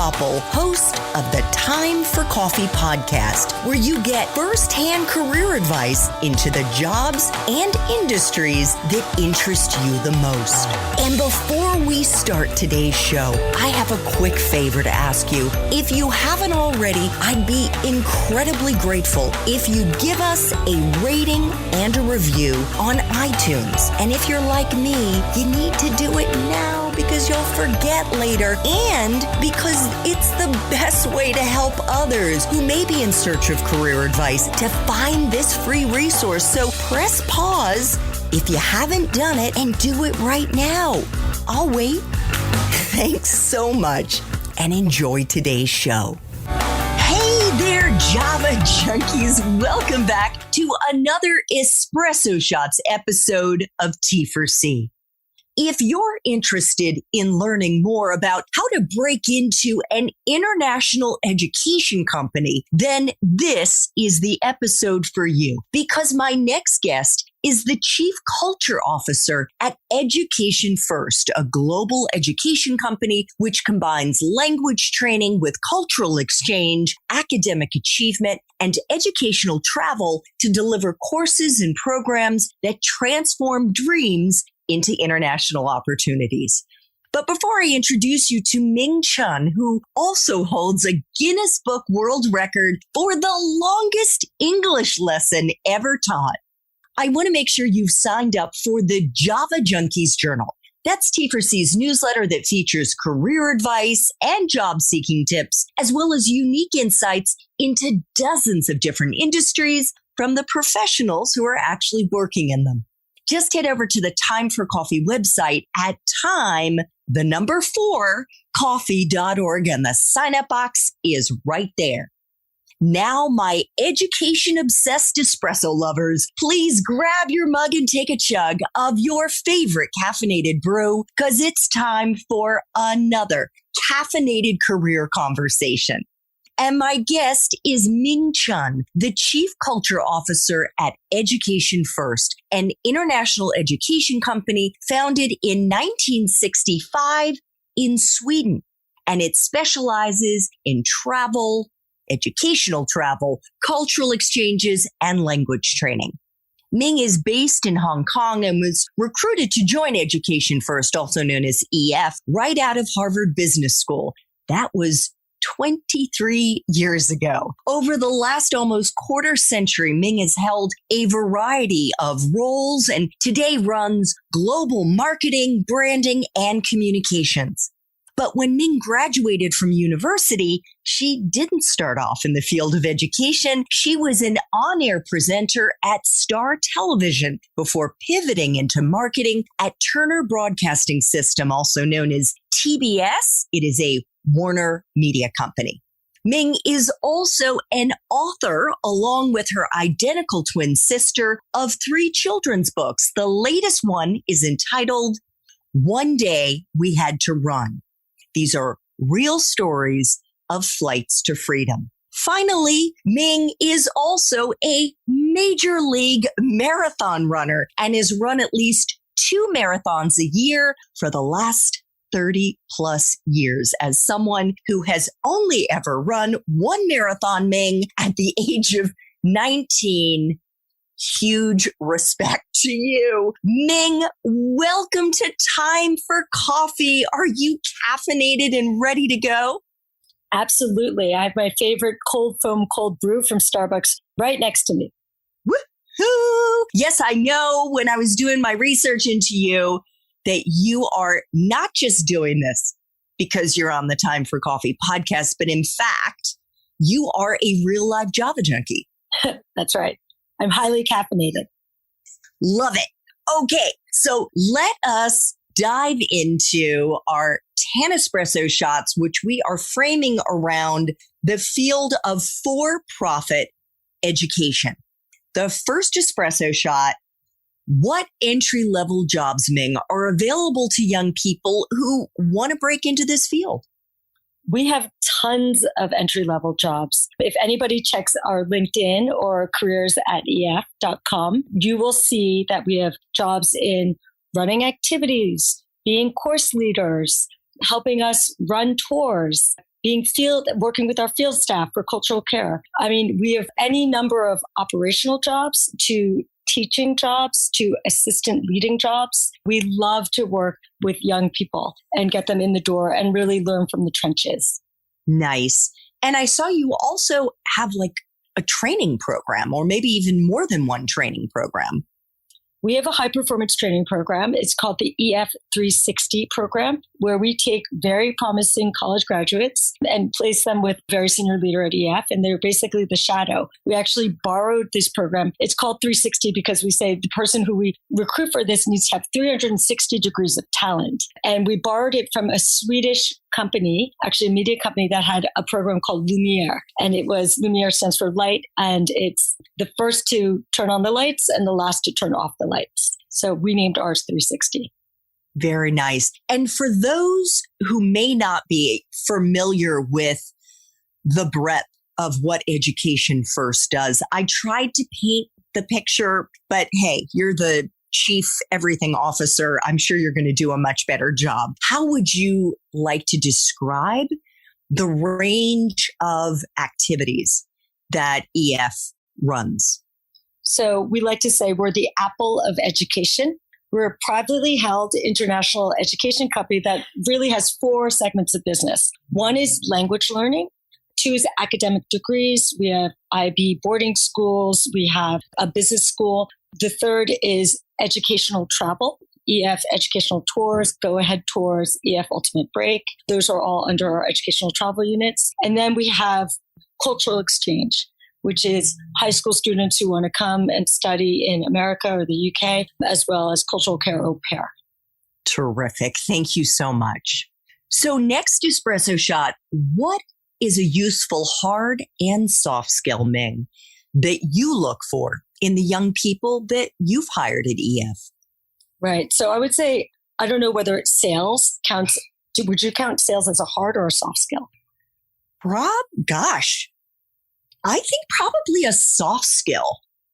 Koppel, host of the Time for Coffee podcast, where you get firsthand career advice into the jobs and industries that interest you the most. And before we start today's show, I have a quick favor to ask you. If you haven't already, I'd be incredibly grateful if you'd give us a rating and a review on iTunes. And if you're like me, you need to do it now because you'll forget later and because it's the best way to help others who may be in search of career advice to find this free resource. So press pause if you haven't done it and do it right now. I'll wait. Thanks so much and enjoy today's show. Hey there, Java junkies. Welcome back to another Espresso Shots episode of T4C. If you're interested in learning more about how to break into an international education company, then this is the episode for you because my next guest is the Chief Culture Officer at Education First, a global education company which combines language training with cultural exchange, academic achievement, and educational travel to deliver courses and programs that transform dreams into international opportunities. But before I introduce you to Ming Chen, who also holds a Guinness Book World Record for the longest English lesson ever taught, I want to make sure you've signed up for the Java Junkies Journal. That's T4C's newsletter that features career advice and job-seeking tips, as well as unique insights into dozens of different industries from the professionals who are actually working in them. Just head over to the Time for Coffee website at time4coffee.org, and the sign-up box is right there. Now, my education-obsessed espresso lovers, please grab your mug and take a chug of your favorite caffeinated brew, because it's time for another caffeinated career conversation. And my guest is Ming Chen, the Chief Culture Officer at Education First, an international education company founded in 1965 in Sweden. And it specializes in travel, educational travel, cultural exchanges, and language training. Ming is based in Hong Kong and was recruited to join Education First, also known as EF, right out of Harvard Business School. That was 23 years ago. Over the last almost quarter century, Ming has held a variety of roles and today runs global marketing, branding, and communications. But when Ming graduated from university, she didn't start off in the field of education. She was an on-air presenter at Star Television before pivoting into marketing at Turner Broadcasting System, also known as TBS. It is a Warner Media Company. Ming is also an author, along with her identical twin sister, of 3 children's books. The latest one is entitled One Day We Had to Run. These are real stories of flights to freedom. Finally, Ming is also a major league marathon runner and has run at least 2 marathons a year for the last 30 plus years. As someone who has only ever run 1 marathon, Ming, at the age of 19, huge respect to you. Ming, welcome to Time for Coffee. Are you caffeinated and ready to go? Absolutely. I have my favorite cold foam cold brew from Starbucks right next to me. Woohoo! Yes, I know when I was doing my research into you that you are not just doing this because you're on the Time for Coffee podcast, but in fact, you are a real live Java junkie. That's right. I'm highly caffeinated. Love it. Okay, so let us dive into our 10 espresso shots, which we are framing around the field of for-profit education. The first espresso shot: what entry-level jobs, Ming, are available to young people who want to break into this field? We have tons of entry-level jobs. If anybody checks our LinkedIn or careers@ef.com, you will see that we have jobs in running activities, being course leaders, helping us run tours, working with our field staff for cultural care. I mean, we have any number of operational jobs to teaching jobs to assistant leading jobs. We love to work with young people and get them in the door and really learn from the trenches. Nice. And I saw you also have like a training program, or maybe even more than one training program. We have a high performance training program. It's called the EF 360 program, where we take very promising college graduates and place them with a very senior leader at EF. And they're basically the shadow. We actually borrowed this program. It's called 360 because we say the person who we recruit for this needs to have 360 degrees of talent. And we borrowed it from a Swedish company, actually a media company that had a program called Lumiere. And it was, Lumiere stands for light, and it's the first to turn on the lights and the last to turn off the lights. So we named ours 360. Very nice. And for those who may not be familiar with the breadth of what Education First does, I tried to paint the picture, but hey, you're the Chief Everything Officer. I'm sure you're going to do a much better job. How would you like to describe the range of activities that EF runs? So we like to say we're the Apple of education. We're a privately held international education company that really has 4 segments of business. One is language learning. 2 is academic degrees. We have IB boarding schools. We have a business school. The 3rd is educational travel. EF Educational Tours, Go Ahead Tours, EF Ultimate Break. Those are all under our educational travel units. And then we have cultural exchange, which is high school students who want to come and study in America or the UK, as well as cultural care au pair. Terrific. Thank you so much. So next Espresso Shot, what is a useful hard and soft skill, Ming, that you look for in the young people that you've hired at EF? Right. So I would say, I don't know whether sales counts. Would you count sales as a hard or a soft skill? Gosh, I think probably a soft skill.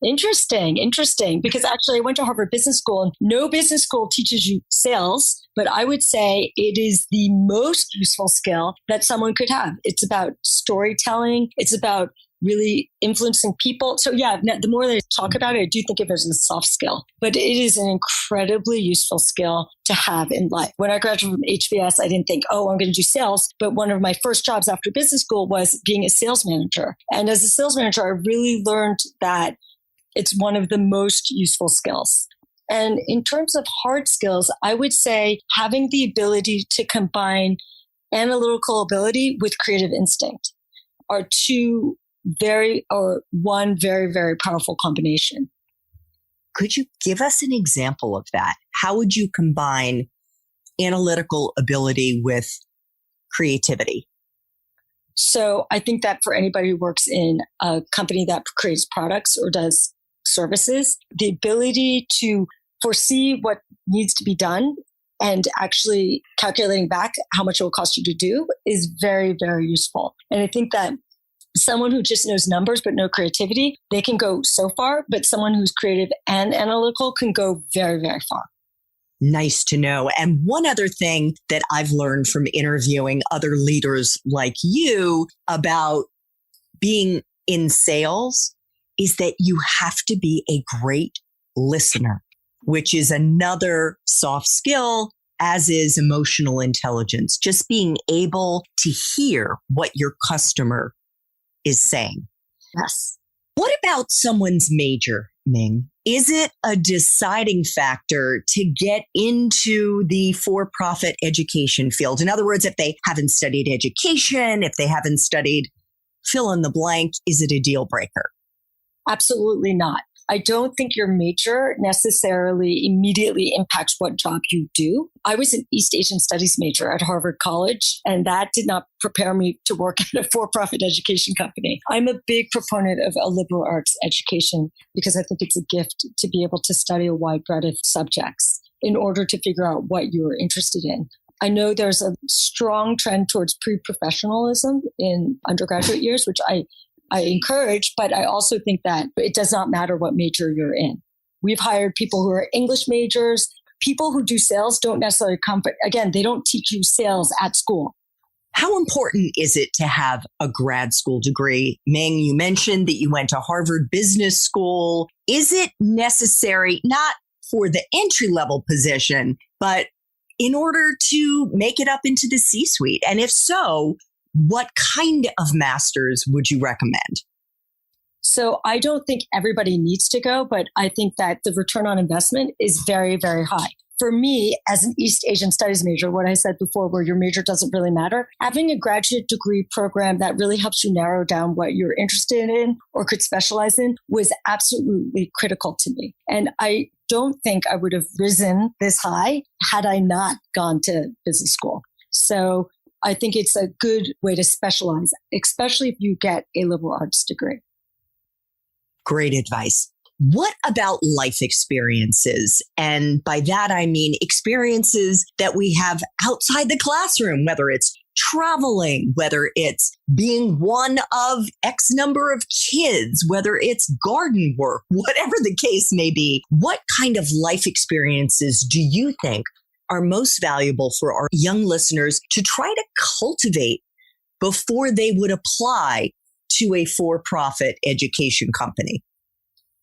Interesting. Because actually I went to Harvard Business School, and no business school teaches you sales, but I would say it is the most useful skill that someone could have. It's about storytelling. It's about really influencing people. So yeah, the more they talk about it, I do think of it as a soft skill, but it is an incredibly useful skill to have in life. When I graduated from HBS, I didn't think, oh, I'm going to do sales. But one of my first jobs after business school was being a sales manager. And as a sales manager, I really learned that it's one of the most useful skills. And in terms of hard skills, I would say having the ability to combine analytical ability with creative instinct are one very, very powerful combination. Could you give us an example of that? How would you combine analytical ability with creativity? So I think that for anybody who works in a company that creates products or does services, the ability to foresee what needs to be done and actually calculating back how much it will cost you to do is very, very useful. And I think that someone who just knows numbers but no creativity, they can go so far, but someone who's creative and analytical can go very, very far. Nice to know. And one other thing that I've learned from interviewing other leaders like you about being in sales is that you have to be a great listener, which is another soft skill, as is emotional intelligence, just being able to hear what your customer is saying. Yes. What about someone's major, Ming? Is it a deciding factor to get into the for-profit education field? In other words, if they haven't studied education, if they haven't studied fill in the blank, is it a deal breaker? Absolutely not. I don't think your major necessarily immediately impacts what job you do. I was an East Asian Studies major at Harvard College, and that did not prepare me to work at a for-profit education company. I'm a big proponent of a liberal arts education because I think it's a gift to be able to study a wide breadth of subjects in order to figure out what you're interested in. I know there's a strong trend towards pre-professionalism in undergraduate years, which I encourage, but I also think that it does not matter what major you're in. We've hired people who are English majors. People who do sales don't necessarily come, but again, they don't teach you sales at school. How important is it to have a grad school degree? Ming, you mentioned that you went to Harvard Business School. Is it necessary, not for the entry-level position, but in order to make it up into the C-suite? And if so, what kind of master's would you recommend? So I don't think everybody needs to go, but I think that the return on investment is very, very high. For me, as an East Asian Studies major, what I said before, where your major doesn't really matter, having a graduate degree program that really helps you narrow down what you're interested in or could specialize in was absolutely critical to me. And I don't think I would have risen this high had I not gone to business school. So I think it's a good way to specialize, especially if you get a liberal arts degree. Great advice. What about life experiences? And by that, I mean experiences that we have outside the classroom, whether it's traveling, whether it's being one of X number of kids, whether it's garden work, whatever the case may be. What kind of life experiences do you think are most valuable for our young listeners to try to cultivate before they would apply to a for-profit education company?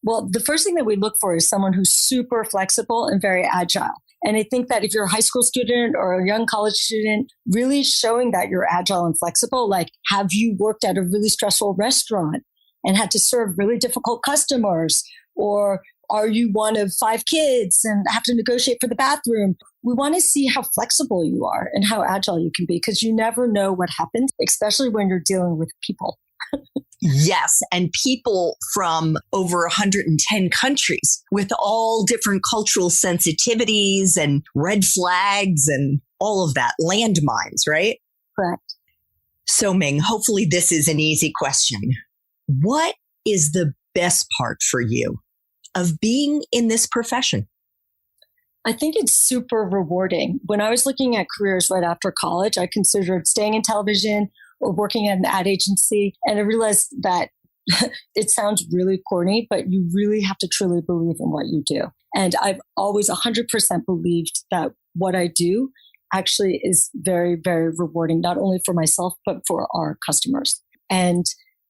Well, the first thing that we look for is someone who's super flexible and very agile. And I think that if you're a high school student or a young college student, really showing that you're agile and flexible, like have you worked at a really stressful restaurant and had to serve really difficult customers? Or are you one of 5 kids and have to negotiate for the bathroom? We want to see how flexible you are and how agile you can be, because you never know what happens, especially when you're dealing with people. Yes, and people from over 110 countries with all different cultural sensitivities and red flags and all of that, landmines, right? Correct. So Ming, hopefully this is an easy question. What is the best part for you of being in this profession? I think it's super rewarding. When I was looking at careers right after college, I considered staying in television or working at an ad agency. And I realized that it sounds really corny, but you really have to truly believe in what you do. And I've always 100% believed that what I do actually is very, very rewarding, not only for myself, but for our customers. And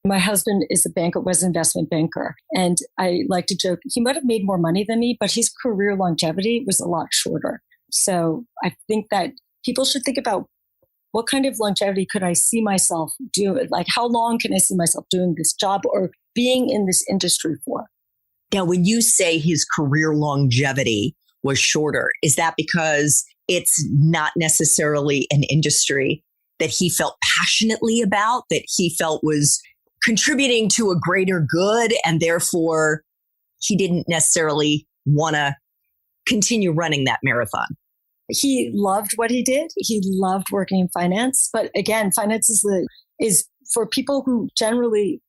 my husband is was an investment banker. And I like to joke, he might have made more money than me, but his career longevity was a lot shorter. So I think that people should think about, what kind of longevity could I see myself doing? Like, how long can I see myself doing this job or being in this industry for? Now, when you say his career longevity was shorter, is that because it's not necessarily an industry that he felt passionately about, that he felt was contributing to a greater good, and therefore he didn't necessarily want to continue running that marathon? He loved what he did. He loved working in finance. But again, finance is for people who generally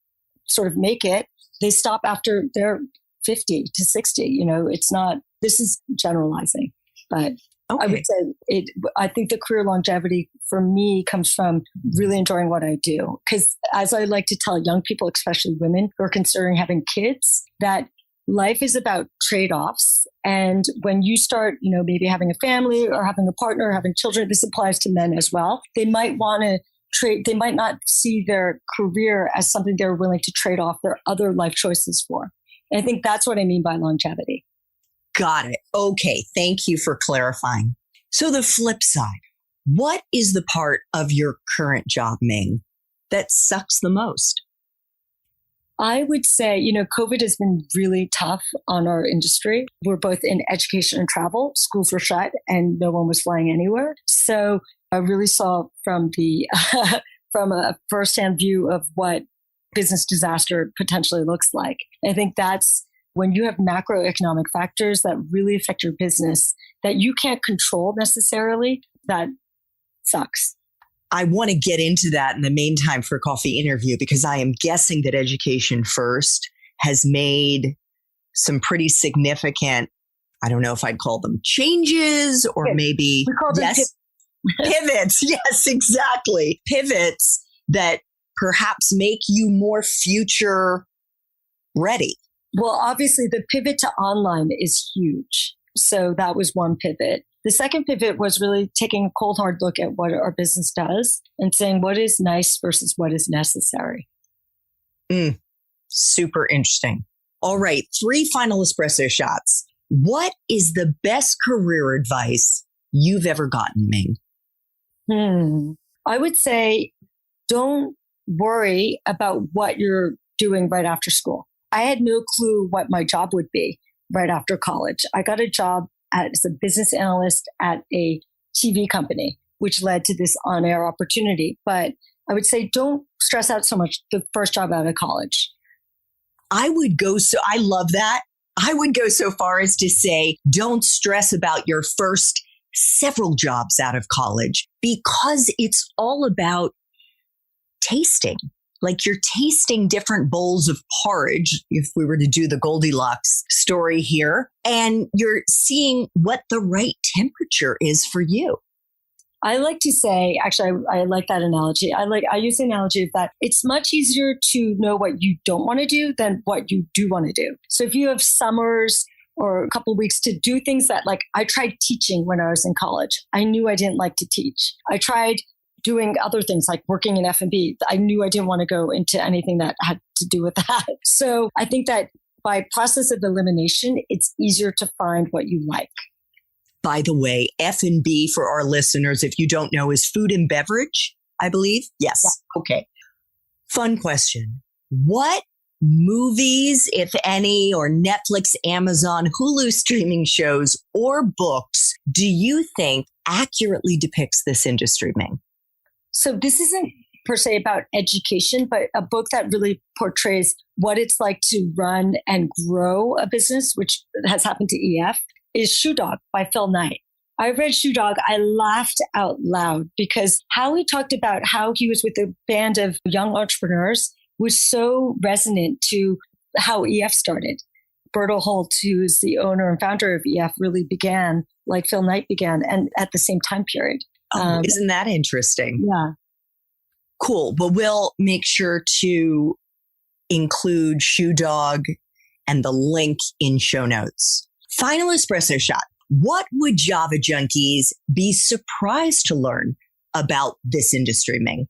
sort of make it, they stop after they're 50 to 60. It's not, this is generalizing. But okay. I would say I think the career longevity for me comes from really enjoying what I do. Because as I like to tell young people, especially women who are considering having kids, that life is about trade-offs. And when you start, maybe having a family or having a partner or having children, this applies to men as well. They might want to trade. They might not see their career as something they're willing to trade off their other life choices for. And I think that's what I mean by longevity. Got it. Okay. Thank you for clarifying. So the flip side, what is the part of your current job, Ming, that sucks the most? I would say, COVID has been really tough on our industry. We're both in education and travel. Schools were shut and no one was flying anywhere. So I really saw from from a firsthand view of what business disaster potentially looks like. I think that's when you have macroeconomic factors that really affect your business that you can't control necessarily, that sucks. I want to get into that in the Main Time for Coffee interview, because I am guessing that Education First has made some pretty significant, I don't know if I'd call them changes or maybe, we call them pivots. Yes, exactly. Pivots that perhaps make you more future ready. Well, obviously the pivot to online is huge. So that was one pivot. The second pivot was really taking a cold, hard look at what our business does and saying what is nice versus what is necessary. Super interesting. All right, 3 final espresso shots. What is the best career advice you've ever gotten, Ming? I would say don't worry about what you're doing right after school. I had no clue what my job would be right after college. I got a job as a business analyst at a TV company, which led to this on-air opportunity. But I would say don't stress out so much the first job out of college. I love that. I would go so far as to say, don't stress about your first several jobs out of college, because it's all about tasting. Like you're tasting different bowls of porridge, if we were to do the Goldilocks story here, and you're seeing what the right temperature is for you. I like to say, actually, I like that analogy. I use the analogy of that it's much easier to know what you don't want to do than what you do want to do. So if you have summers or a couple of weeks to do things that, like, I tried teaching when I was in college. I knew I didn't like to teach. I tried doing other things like working in F&B. I knew I didn't want to go into anything that had to do with that. So I think that by process of elimination, it's easier to find what you like. By the way, F&B for our listeners, if you don't know, is food and beverage, I believe. Yes. Yeah. Okay. Fun question. What movies, if any, or Netflix, Amazon, Hulu streaming shows or books do you think accurately depicts this industry, Ming? So this isn't per se about education, but a book that really portrays what it's like to run and grow a business, which has happened to EF, is Shoe Dog by Phil Knight. I read Shoe Dog. I laughed out loud because how he talked about how he was with a band of young entrepreneurs was so resonant to how EF started. Bertel Holt, who is the owner and founder of EF, really began like Phil Knight began, and at the same time period. Isn't that interesting? Yeah. Cool. But we'll make sure to include Shoe Dog and the link in show notes. Final espresso shot. What would Java junkies be surprised to learn about this industry, Ming?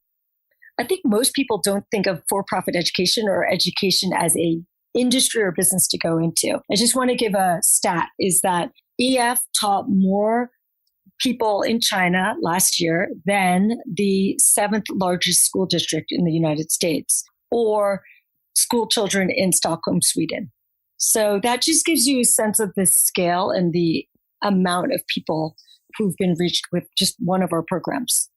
I think most people don't think of for-profit education or education as a industry or business to go into. I just want to give a stat is that EF taught more people in China last year than the 7th largest school district in the United States, or school children in Stockholm, Sweden. So that just gives you a sense of the scale and the amount of people who've been reached with just one of our programs.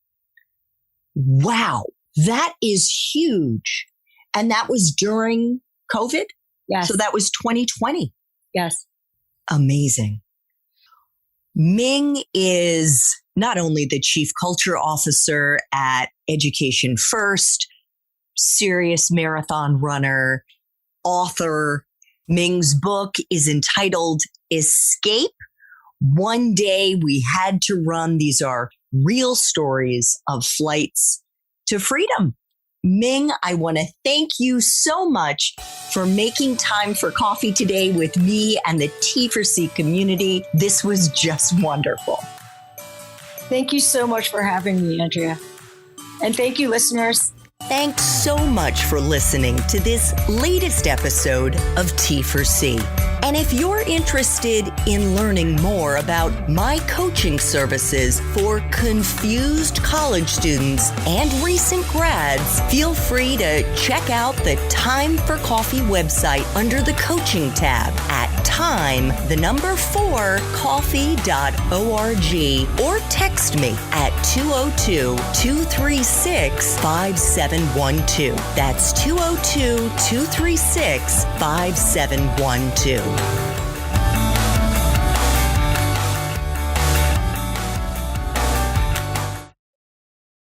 Wow, that is huge. And that was during COVID? Yes. So that was 2020? Yes. Amazing. Ming is not only the Chief Culture Officer at Education First, serious marathon runner, author. Ming's book is entitled Escape. One Day We Had to Run. These are real stories of flights to freedom. Ming, I want to thank you so much for making time for coffee today with me and the T4C community. This was just wonderful. Thank you so much for having me, Andrea. And thank you, listeners. Thanks so much for listening to this latest episode of T4C. And if you're interested in learning more about my coaching services for confused college students and recent grads, feel free to check out the Time for Coffee website under the coaching tab at time4coffee.org or text me at 202-236-5712. That's 202-236-5712.